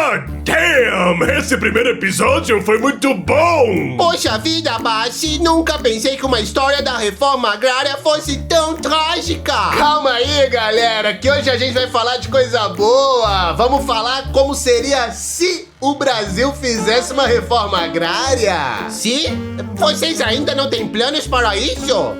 God damn! Esse primeiro episódio foi muito bom! Poxa vida, Bassi, nunca pensei que uma história da reforma agrária fosse tão trágica. Calma aí, galera, que hoje a gente vai falar de coisa boa. Vamos falar como seria se o Brasil fizesse uma reforma agrária. Se? Vocês ainda não têm planos para isso?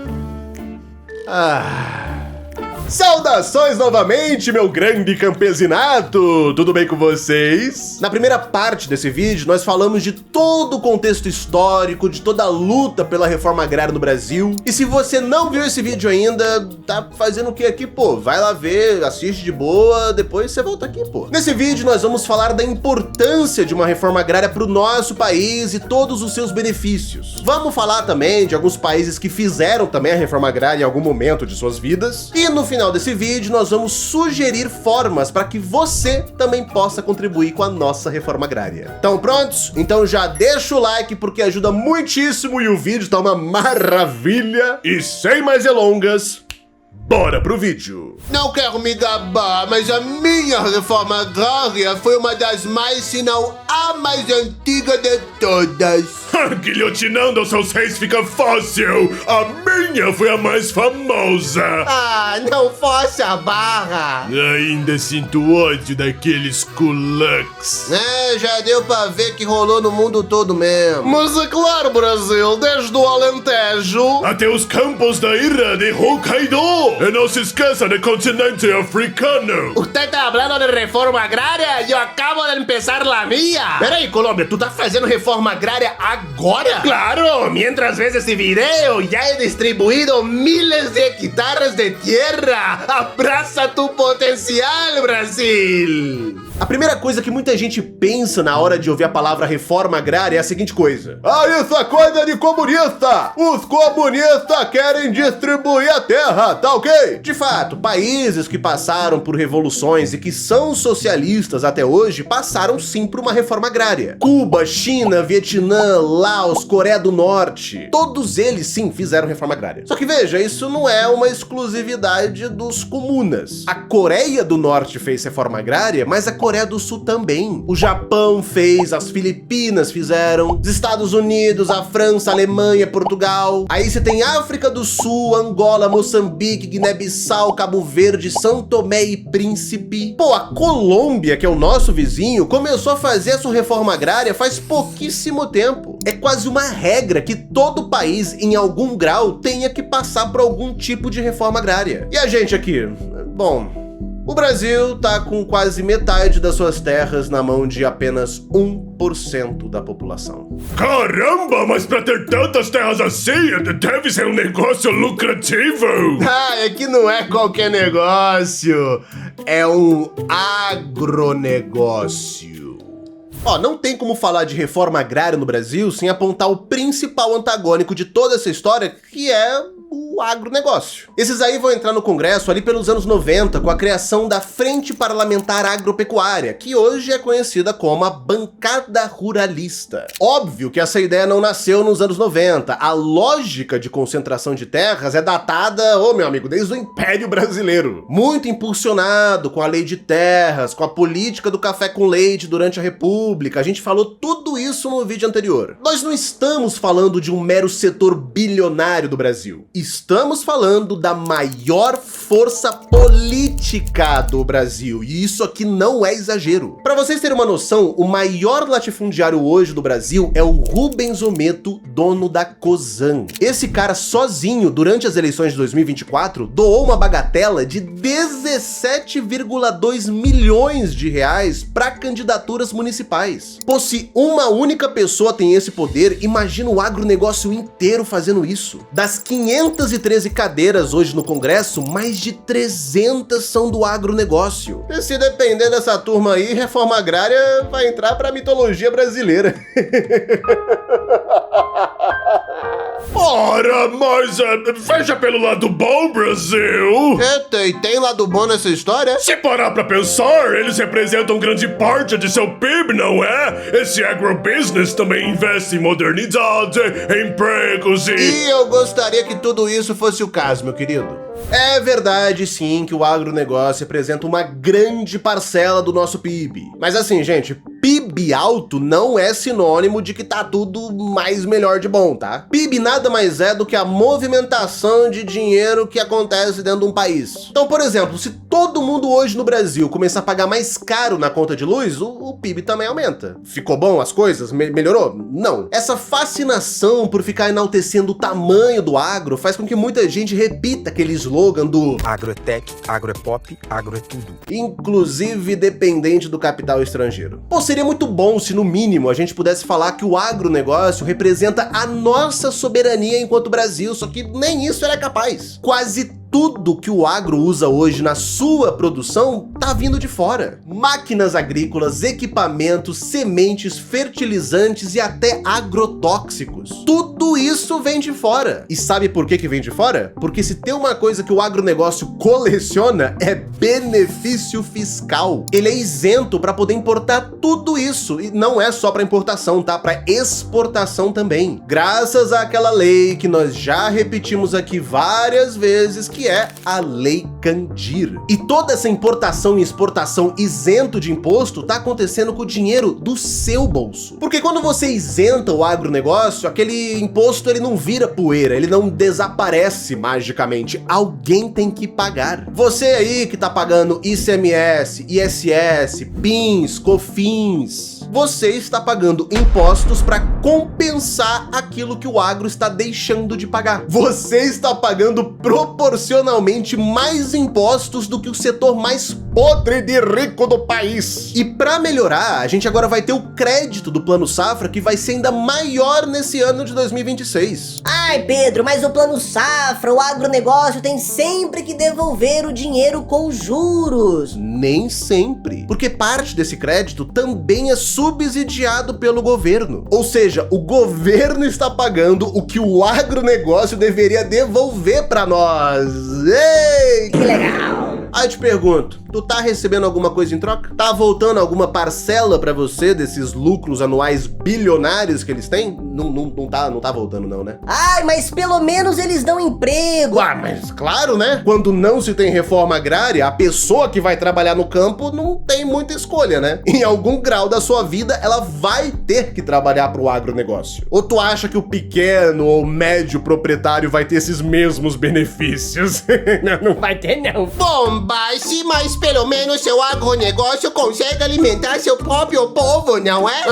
Saudações novamente, meu grande campesinato! Tudo bem com vocês? Na primeira parte desse vídeo, nós falamos de todo o contexto histórico, de toda a luta pela reforma agrária no Brasil. E se você não viu esse vídeo ainda, tá fazendo o que aqui, pô? Vai lá ver, assiste de boa, depois você volta aqui, pô. Nesse vídeo, nós vamos falar da importância de uma reforma agrária pro nosso país e todos os seus benefícios. Vamos falar também de alguns países que fizeram também a reforma agrária em algum momento de suas vidas. E no final desse vídeo, nós vamos sugerir formas para que você também possa contribuir com a nossa reforma agrária. Estão prontos? Então já deixa o like porque ajuda muitíssimo e o vídeo tá uma maravilha. E sem mais delongas, bora pro vídeo! Não quero me gabar, mas a minha reforma agrária foi uma das mais, se não a mais antiga de todas. Guilhotinando os seus reis fica fácil! A minha foi a mais famosa! Ah, não force a barra! Ainda sinto ódio daqueles kulaks. Já deu pra ver que rolou no mundo todo mesmo. Mas é claro, Brasil, desde o Alentejo até os campos da ira de Hokkaido! E não se esqueça do continente africano! Você tá falando de reforma agrária? Eu acabo de começar a minha! Peraí, Colômbia, tu tá fazendo reforma agrária agora? Claro! Mientras ves esse vídeo, já he distribuído miles de hectares de terra! Abraça tu potencial, Brasil! A primeira coisa que muita gente pensa na hora de ouvir a palavra reforma agrária é a seguinte coisa: ah, isso é coisa de comunista! Os comunistas querem distribuir a terra, tá ok? De fato, países que passaram por revoluções e que são socialistas até hoje passaram sim por uma reforma agrária. Cuba, China, Vietnã, Laos, Coreia do Norte, todos eles sim fizeram reforma agrária. Só que veja, isso não é uma exclusividade dos comunas. A Coreia do Norte fez reforma agrária, mas a Coreia do Sul também. O Japão fez, as Filipinas fizeram, os Estados Unidos, a França, a Alemanha, Portugal. Aí você tem África do Sul, Angola, Moçambique, Guiné-Bissau, Cabo Verde, São Tomé e Príncipe. Pô, a Colômbia, que é o nosso vizinho, começou a fazer a sua reforma agrária faz pouquíssimo tempo. É quase uma regra que todo país, em algum grau, tenha que passar por algum tipo de reforma agrária. E a gente aqui? Bom, o Brasil tá com quase metade das suas terras na mão de apenas 1% da população. Caramba, mas pra ter tantas terras assim, deve ser um negócio lucrativo! É que não é qualquer negócio, é um agronegócio. Ó, não tem como falar de reforma agrária no Brasil sem apontar o principal antagônico de toda essa história, que é o agronegócio. Esses aí vão entrar no Congresso ali pelos anos 90 com a criação da Frente Parlamentar Agropecuária, que hoje é conhecida como a Bancada Ruralista. Óbvio que essa ideia não nasceu nos anos 90. A lógica de concentração de terras é datada, meu amigo, desde o Império Brasileiro. Muito impulsionado com a lei de terras, com a política do café com leite durante a República. A gente falou tudo isso no vídeo anterior. Nós não estamos falando de um mero setor bilionário do Brasil. Estamos falando da maior força política do Brasil, e isso aqui não é exagero. Para vocês terem uma noção, o maior latifundiário hoje do Brasil é o Rubens Ometo, dono da Cosan. Esse cara sozinho, durante as eleições de 2024, doou uma bagatela de 17,2 milhões de reais para candidaturas municipais. Pô, se uma única pessoa tem esse poder, imagina o agronegócio inteiro fazendo isso. Das 513 cadeiras hoje no Congresso, mais de 300 são do agronegócio. E se depender dessa turma aí, reforma agrária vai entrar pra mitologia brasileira. Ora, mas veja pelo lado bom, Brasil! Eita, e tem lado bom nessa história? Se parar pra pensar, eles representam grande parte de seu PIB, não é? Esse agrobusiness também investe em modernidade, empregos E eu gostaria que tudo isso fosse o caso, meu querido. É verdade, sim, que o agronegócio representa uma grande parcela do nosso PIB. Mas assim, gente, PIB alto não é sinônimo de que tá tudo mais melhor de bom, tá? PIB nada mais é do que a movimentação de dinheiro que acontece dentro de um país. Então, por exemplo, se todo mundo hoje no Brasil começar a pagar mais caro na conta de luz, o PIB também aumenta. Ficou bom as coisas? Melhorou? Não. Essa fascinação por ficar enaltecendo o tamanho do agro faz com que muita gente repita aquele slogan do agro é tech, agro é pop, agro é tudo. Inclusive dependente do capital estrangeiro. Pô, seria muito bom se no mínimo a gente pudesse falar que o agronegócio representa a nossa soberania enquanto Brasil, só que nem isso ele é capaz. Quase tudo que o agro usa hoje na sua produção tá vindo de fora. Máquinas agrícolas, equipamentos, sementes, fertilizantes e até agrotóxicos. Tudo isso vem de fora. E sabe por que vem de fora? Porque se tem uma coisa que o agronegócio coleciona é benefício fiscal. Ele é isento para poder importar tudo isso. E não é só para importação, tá? Para exportação também. Graças àquela lei que nós já repetimos aqui várias vezes, que é a Lei Candir. E toda essa importação e exportação isento de imposto tá acontecendo com o dinheiro do seu bolso. Porque quando você isenta o agronegócio, aquele imposto ele não vira poeira, ele não desaparece magicamente. Alguém tem que pagar. Você aí que tá pagando ICMS, ISS, PINs, COFINS, você está pagando impostos para compensar aquilo que o agro está deixando de pagar. Você está pagando proporcionalmente mais impostos do que o setor mais podre de rico do país. E para melhorar, a gente agora vai ter o crédito do Plano Safra, que vai ser ainda maior nesse ano de 2026. Ai, Pedro, mas o Plano Safra, o agronegócio tem sempre que devolver o dinheiro com juros. Nem sempre, porque parte desse crédito também é subsidiado pelo governo. Ou seja, o governo está pagando o que o agronegócio deveria devolver para nós. Ei! Que legal! Aí eu te pergunto, tu tá recebendo alguma coisa em troca? Tá voltando alguma parcela pra você desses lucros anuais bilionários que eles têm? Não tá voltando não, né? Ai, mas pelo menos eles dão emprego. Ah, mas claro, né? Quando não se tem reforma agrária, a pessoa que vai trabalhar no campo não tem muita escolha, né? Em algum grau da sua vida, ela vai ter que trabalhar pro agronegócio. Ou tu acha que o pequeno ou médio proprietário vai ter esses mesmos benefícios? Não vai ter não. Bombase, mas pelo menos seu agronegócio consegue alimentar seu próprio povo, não é?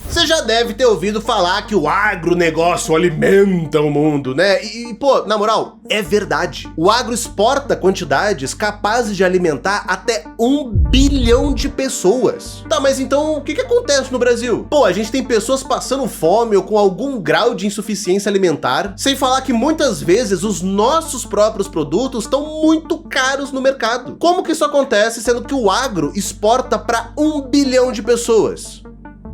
Você já deve ter ouvido falar que o agronegócio alimenta o mundo, né? E, pô, na moral, é verdade. O agro exporta quantidades capazes de alimentar até 1 bilhão de pessoas. Tá, mas então o que acontece no Brasil? Pô, a gente tem pessoas passando fome ou com algum grau de insuficiência alimentar, sem falar que muitas vezes os nossos próprios produtos estão muito caros no mercado. Como que isso acontece sendo que o agro exporta para 1 bilhão de pessoas?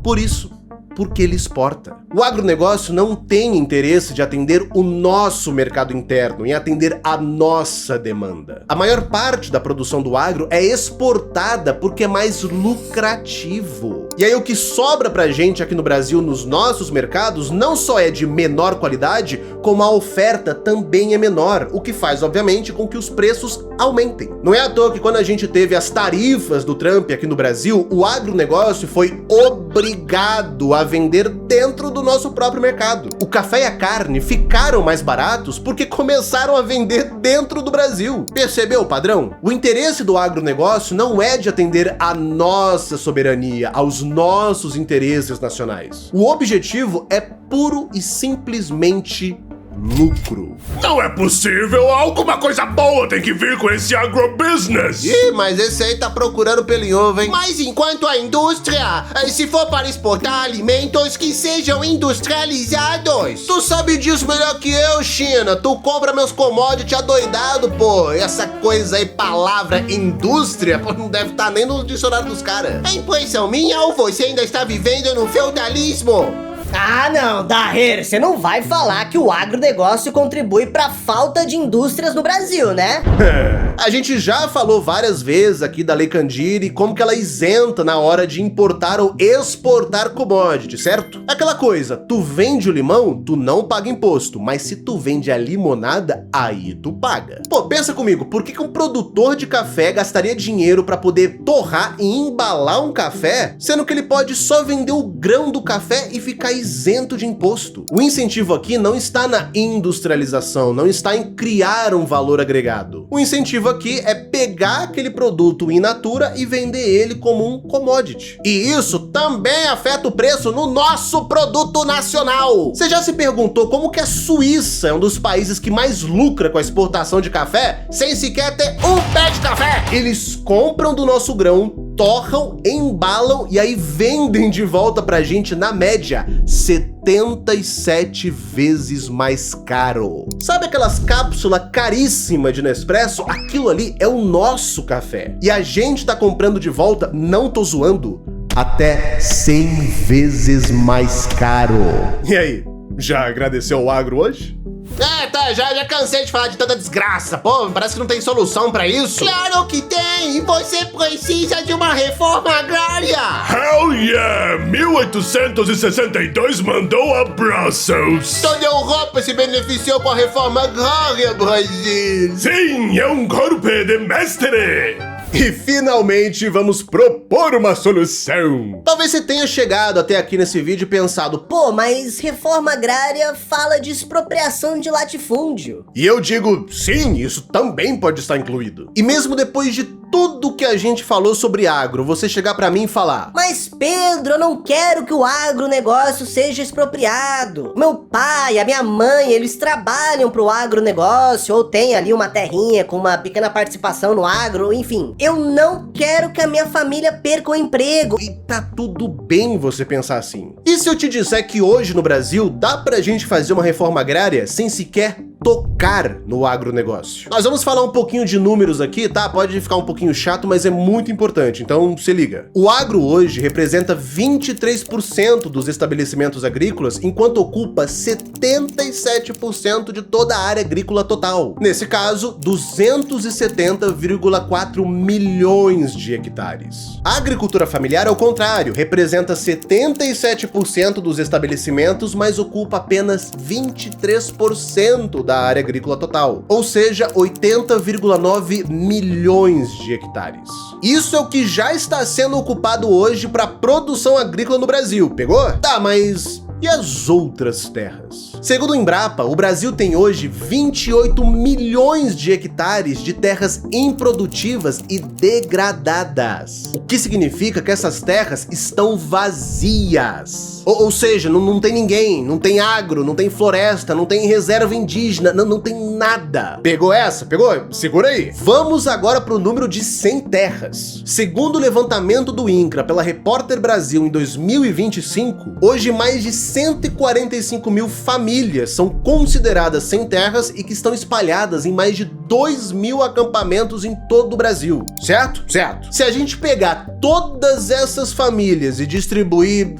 Por isso. Porque ele exporta. O agronegócio não tem interesse de atender o nosso mercado interno, em atender a nossa demanda. A maior parte da produção do agro é exportada porque é mais lucrativo. E aí o que sobra pra gente aqui no Brasil, nos nossos mercados, não só é de menor qualidade, como a oferta também é menor, o que faz, obviamente, com que os preços aumentem. Não é à toa que quando a gente teve as tarifas do Trump aqui no Brasil, o agronegócio foi obrigado a vender dentro do nosso próprio mercado. O café e a carne ficaram mais baratos porque começaram a vender dentro do Brasil. Percebeu o padrão? O interesse do agronegócio não é de atender a nossa soberania, aos nossos interesses nacionais. O objetivo é puro e simplesmente lucro. Não é possível! Alguma coisa boa tem que vir com esse agrobusiness! Ih, mas esse aí tá procurando pelo em ovo, hein? Mas enquanto a indústria, se for para exportar alimentos que sejam industrializados. Tu sabe disso melhor que eu, China. Tu compra meus commodities adoidado, pô. Essa coisa aí, palavra indústria, pô, não deve estar nem no dicionário dos caras. É impressão minha ou você ainda está vivendo no feudalismo? Ah, não, Daher, você não vai falar que o agronegócio contribui pra falta de indústrias no Brasil, né? A gente já falou várias vezes aqui da Lei Candir e como que ela isenta na hora de importar ou exportar commodity, certo? Aquela coisa, tu vende o limão, tu não paga imposto, mas se tu vende a limonada, aí tu paga. Pô, pensa comigo, por que um produtor de café gastaria dinheiro pra poder torrar e embalar um café, sendo que ele pode só vender o grão do café e ficar isento de imposto? O incentivo aqui não está na industrialização, não está em criar um valor agregado. O incentivo aqui é pegar aquele produto in natura e vender ele como um commodity. E isso também afeta o preço no nosso produto nacional. Você já se perguntou como que a Suíça é um dos países que mais lucra com a exportação de café sem sequer ter um pé de café? Eles compram do nosso grão, torram, embalam e aí vendem de volta pra gente, na média, 77 vezes mais caro. Sabe aquelas cápsulas caríssimas de Nespresso? Aquilo ali é o nosso café. E a gente tá comprando de volta, não tô zoando, até 100 vezes mais caro. E aí, já agradeceu o agro hoje? Tá, já cansei de falar de tanta desgraça. Pô, parece que não tem solução pra isso. Claro que tem! Você precisa de uma reforma agrária! Hell yeah! 1862 mandou a Brussels! Toda a Europa se beneficiou com a reforma agrária, Brasil! Sim, é um golpe de mestre! E finalmente vamos propor uma solução. Talvez você tenha chegado até aqui nesse vídeo e pensado, Pô, mas reforma agrária fala de expropriação de latifúndio. e eu digo, sim, isso também pode estar incluído. E mesmo depois de tudo que a gente falou sobre agro, você chegar pra mim e falar, Mas Pedro, eu não quero que o agronegócio seja expropriado. Meu pai, a minha mãe, eles trabalham pro agronegócio ou tem ali uma terrinha com uma pequena participação no agro, enfim. Eu não quero que a minha família perca o emprego. e tá tudo bem você pensar assim. E se eu te disser que hoje no Brasil dá pra gente fazer uma reforma agrária sem sequer tocar no agronegócio? Nós vamos falar um pouquinho de números aqui, tá? Pode ficar um pouquinho chato, mas é muito importante, então se liga. O agro hoje representa 23% dos estabelecimentos agrícolas, enquanto ocupa 77% de toda a área agrícola total. Nesse caso, 270,4 milhões de hectares. A agricultura familiar, ao contrário, representa 77% dos estabelecimentos, mas ocupa apenas 23% da área agrícola total, ou seja, 80,9 milhões de hectares. Isso é o que já está sendo ocupado hoje para produção agrícola no Brasil, pegou? Tá, mas e as outras terras? Segundo o Embrapa, o Brasil tem hoje 28 milhões de hectares de terras improdutivas e degradadas. O que significa que essas terras estão vazias. Ou seja, não tem ninguém, não tem agro, não tem floresta, não tem reserva indígena, não tem nada. Pegou essa? Pegou? Segura aí. Vamos agora para o número de 100 terras. Segundo o levantamento do INCRA pela Repórter Brasil em 2025, hoje mais de 145 mil famílias são consideradas sem terras e que estão espalhadas em mais de 2 mil acampamentos em todo o Brasil. Certo? Certo. Se a gente pegar todas essas famílias e distribuir,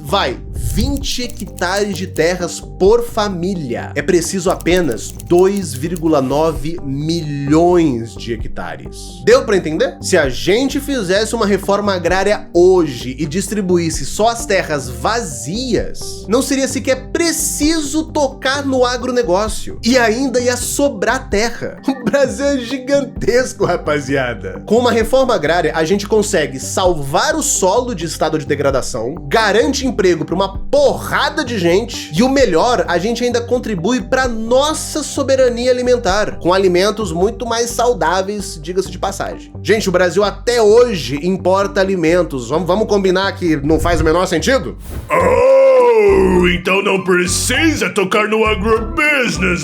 20 hectares de terras por família, é preciso apenas 2,9 milhões de hectares. Deu pra entender? Se a gente fizesse uma reforma agrária hoje e distribuísse só as terras vazias, não seria sequer preciso tocar no agronegócio. E ainda ia sobrar terra. O Brasil é gigantesco, rapaziada. Com uma reforma agrária, a gente consegue salvar o solo de estado de degradação, garante emprego para uma porrada de gente e o melhor, a gente ainda contribui para nossa soberania alimentar, com alimentos muito mais saudáveis, diga-se de passagem. Gente, o Brasil até hoje importa alimentos. Vamos combinar que não faz o menor sentido? Oh, então não precisa tocar no agrobusiness,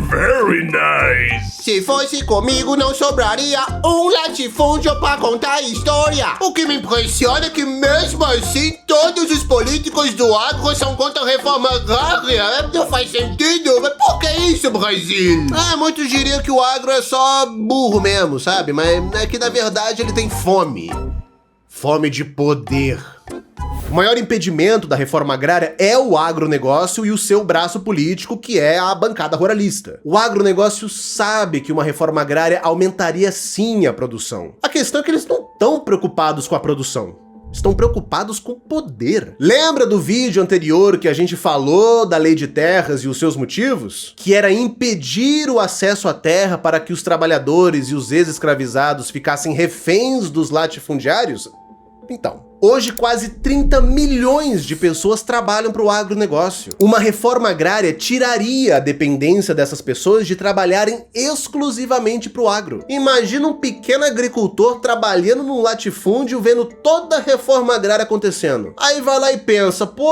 Very nice. Se fosse comigo, não sobraria um latifúndio pra contar a história. O que me impressiona é que, mesmo assim, todos os políticos do agro são contra a reforma agrária. Não faz sentido. Mas por que isso, Brasil? Muitos diriam que o agro é só burro mesmo, sabe? Mas é que, na verdade, ele tem fome. Fome de poder. O maior impedimento da reforma agrária é o agronegócio e o seu braço político, que é a bancada ruralista. O agronegócio sabe que uma reforma agrária aumentaria sim a produção. A questão é que eles não estão preocupados com a produção. Estão preocupados com poder. Lembra do vídeo anterior que a gente falou da lei de terras e os seus motivos? Que era impedir o acesso à terra para que os trabalhadores e os ex-escravizados ficassem reféns dos latifundiários? Então, hoje quase 30 milhões de pessoas trabalham para o agronegócio. Uma reforma agrária tiraria a dependência dessas pessoas de trabalharem exclusivamente para o agro. Imagina um pequeno agricultor trabalhando num latifúndio vendo toda a reforma agrária acontecendo. Aí vai lá e pensa, pô,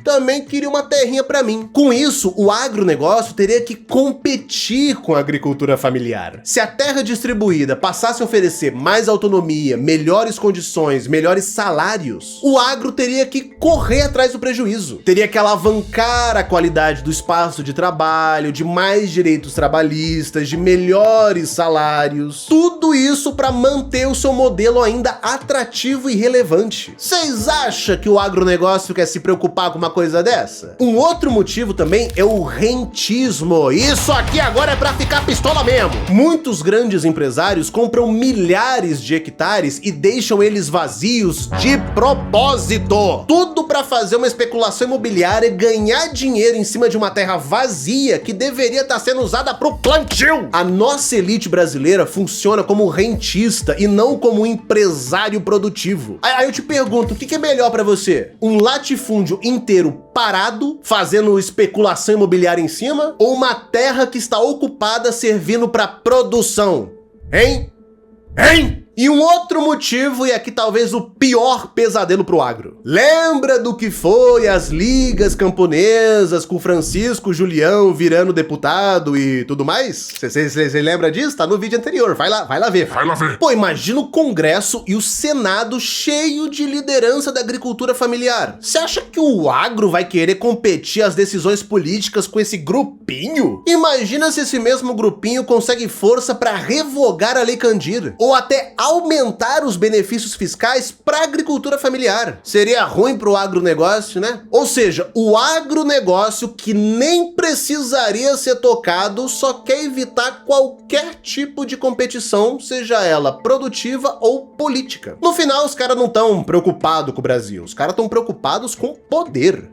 também queria uma terrinha para mim. Com isso, o agronegócio teria que competir com a agricultura familiar. Se a terra distribuída passasse a oferecer mais autonomia, melhores condições, melhores salários, o agro teria que correr atrás do prejuízo. Teria que alavancar a qualidade do espaço de trabalho, de mais direitos trabalhistas, de melhores salários. Tudo isso para manter o seu modelo ainda atrativo e relevante. Vocês acham que o agronegócio quer se preocupar com uma coisa dessa? Um outro motivo também é o rentismo. Isso aqui agora é pra ficar pistola mesmo. Muitos grandes empresários compram milhares de hectares e deixam eles vazios de propósito. Tudo pra fazer uma especulação imobiliária e ganhar dinheiro em cima de uma terra vazia que deveria estar sendo usada pro plantio. A nossa elite brasileira funciona como rentista e não como um empresário produtivo. Aí eu te pergunto, o que é melhor pra você? Um latifúndio inteiro parado, fazendo especulação imobiliária em cima, ou uma terra que está ocupada servindo para produção? Hein? E um outro motivo, e aqui talvez o pior pesadelo pro agro. Lembra do que foi as ligas camponesas com Francisco Julião virando deputado e tudo mais? Você lembra disso? Tá no vídeo anterior, vai lá ver. Pô, imagina o Congresso e o Senado cheio de liderança da agricultura familiar. Você acha que o agro vai querer competir as decisões políticas com esse grupinho? Imagina se esse mesmo grupinho consegue força para revogar a Lei Candir, ou até aumentar os benefícios fiscais para a agricultura familiar. Seria ruim para o agronegócio, né? Ou seja, o agronegócio, que nem precisaria ser tocado, só quer evitar qualquer tipo de competição, seja ela produtiva ou política. No final, os caras não estão preocupados com o Brasil, os caras estão preocupados com poder.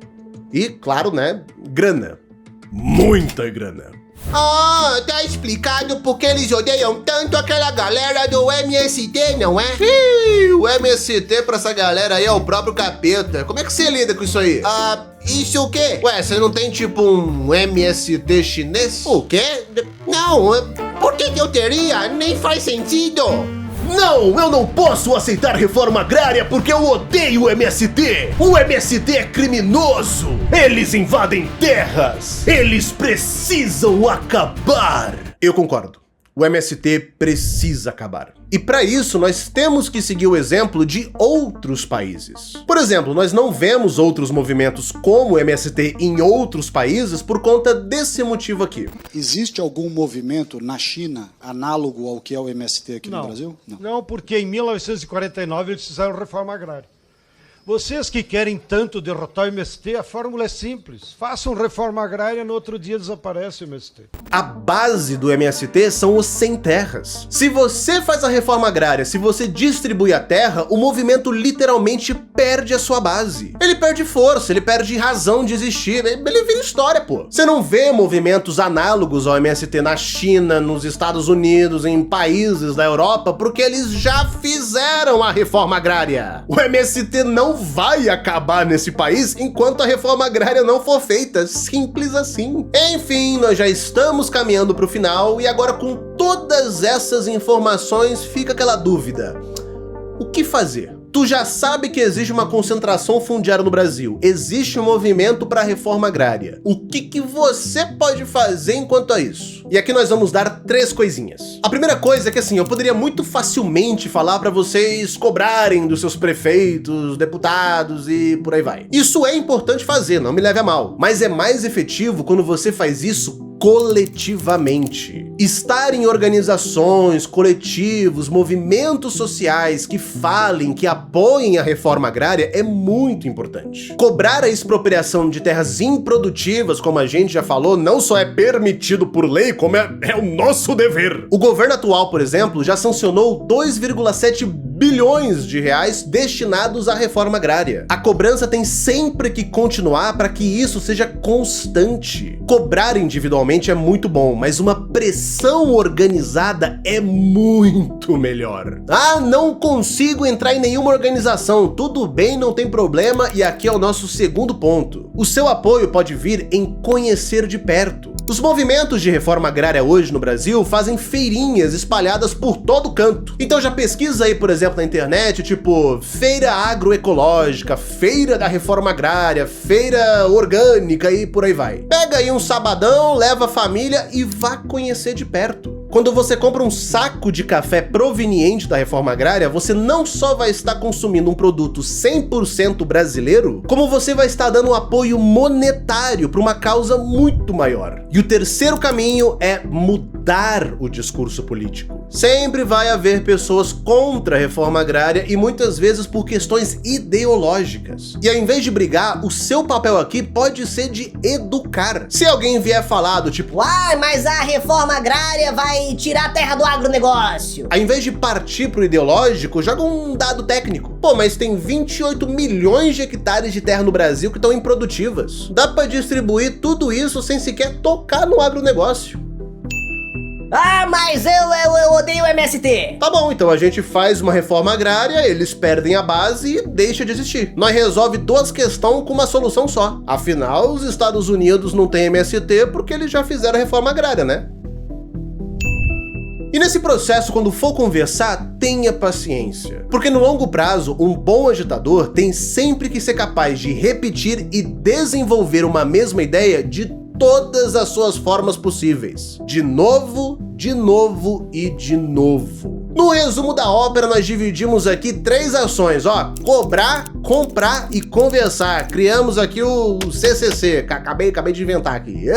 E, claro, né, grana. Muita grana. Ah, tá explicado porque eles odeiam tanto aquela galera do MST, não é? O MST pra essa galera aí é o próprio capeta. Como é que você lida com isso aí? Isso o quê? Ué, você não tem tipo um MST chinês? O quê? Não, por que eu teria? Nem faz sentido. Não, eu não posso aceitar reforma agrária porque eu odeio o MST. O MST é criminoso. Eles invadem terras. Eles precisam acabar. Eu concordo. O MST precisa acabar. E para isso, nós temos que seguir o exemplo de outros países. Por exemplo, nós não vemos outros movimentos como o MST em outros países por conta desse motivo aqui. Existe algum movimento na China análogo ao que é o MST aqui no Brasil? Não, porque em 1949 eles fizeram reforma agrária. Vocês que querem tanto derrotar o MST, a fórmula é simples. Façam reforma agrária, no outro dia desaparece o MST. A base do MST são os sem terras. Se você faz a reforma agrária, se você distribui a terra, o movimento literalmente perde a sua base. Ele perde força, ele perde razão de existir, ele vira história, pô. Você não vê movimentos análogos ao MST na China, nos Estados Unidos, em países da Europa, porque eles já fizeram a reforma agrária. O MST não vai acabar nesse país enquanto a reforma agrária não for feita. Simples assim. Enfim, nós já estamos caminhando para o final e agora, com todas essas informações, fica aquela dúvida. O que fazer? Tu já sabe que existe uma concentração fundiária no Brasil. Existe um movimento para a reforma agrária. O que você pode fazer enquanto a isso? E aqui nós vamos dar 3 coisinhas. A primeira coisa é que, assim, eu poderia muito facilmente falar para vocês cobrarem dos seus prefeitos, deputados e por aí vai. Isso é importante fazer, não me leve a mal. Mas é mais efetivo quando você faz isso coletivamente. Estar em organizações, coletivos, movimentos sociais que falem, que apoiem a reforma agrária é muito importante. Cobrar a expropriação de terras improdutivas, como a gente já falou, não só é permitido por lei, como é o nosso dever. O governo atual, por exemplo, já sancionou 2,7 bilhões de reais destinados à reforma agrária. A cobrança tem sempre que continuar para que isso seja constante. Cobrar individualmente é muito bom, mas uma pressão organizada é muito melhor. Ah, não consigo entrar em nenhuma organização. Tudo bem, não tem problema, e aqui é o nosso segundo ponto. O seu apoio pode vir em conhecer de perto. Os movimentos de reforma agrária hoje no Brasil fazem feirinhas espalhadas por todo canto. Então já pesquisa aí, por exemplo, na internet, tipo feira agroecológica, feira da reforma agrária, feira orgânica e por aí vai. Pega aí um sabadão, leva a família e vá conhecer de perto. Quando você compra um saco de café proveniente da reforma agrária, você não só vai estar consumindo um produto 100% brasileiro, como você vai estar dando um apoio monetário para uma causa muito maior. E o terceiro caminho é mudar o discurso político. Sempre vai haver pessoas contra a reforma agrária e muitas vezes por questões ideológicas. E ao invés de brigar, o seu papel aqui pode ser de educar. Se alguém vier falar do tipo, mas a reforma agrária vai tirar a terra do agronegócio. Ao invés de partir pro ideológico, joga um dado técnico. Pô, mas tem 28 milhões de hectares de terra no Brasil que estão improdutivas. Dá pra distribuir tudo isso sem sequer tocar no agronegócio. Mas eu odeio o MST. Tá bom, então a gente faz uma reforma agrária, eles perdem a base e deixa de existir. Nós resolve duas questões com uma solução só. Afinal, os Estados Unidos não têm MST porque eles já fizeram a reforma agrária, né? E nesse processo, quando for conversar, tenha paciência. Porque no longo prazo, um bom agitador tem sempre que ser capaz de repetir e desenvolver uma mesma ideia de todas as suas formas possíveis. De novo e de novo. No resumo da ópera, nós dividimos aqui 3 ações, cobrar, comprar e conversar. Criamos aqui o CCC, que acabei de inventar aqui.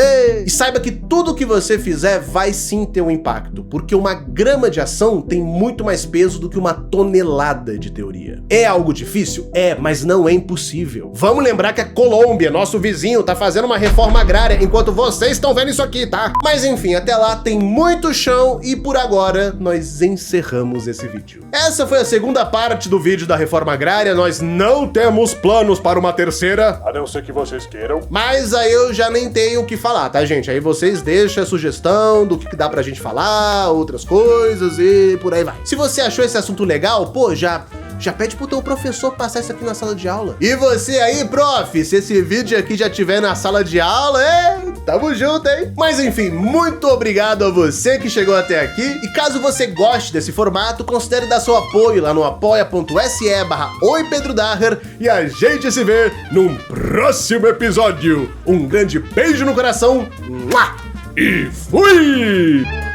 E saiba que tudo que você fizer vai sim ter um impacto, porque uma grama de ação tem muito mais peso do que uma tonelada de teoria. É algo difícil? É, mas não é impossível. Vamos lembrar que a Colômbia, nosso vizinho, tá fazendo uma reforma agrária enquanto vocês estão vendo isso aqui, tá? Mas enfim, até lá tem muito chão e por agora nós encerramos esse vídeo. Essa foi a segunda parte do vídeo da reforma agrária. Nós não temos planos para uma terceira, A não ser que vocês queiram. mas aí eu já nem tenho o que falar, tá, gente? Aí vocês deixam a sugestão do que dá pra gente falar, outras coisas e por aí vai. Se você achou esse assunto legal, pô, já pede pro teu professor passar isso aqui na sala de aula. E você aí, prof, se esse vídeo aqui já tiver na sala de aula, tamo junto, hein? Mas enfim, muito obrigado a você que chegou até aqui. E caso você goste desse formato, considere dar seu apoio lá no apoia.se/oipedrodaher e a gente se vê num próximo episódio. Um grande beijo no coração. E fui!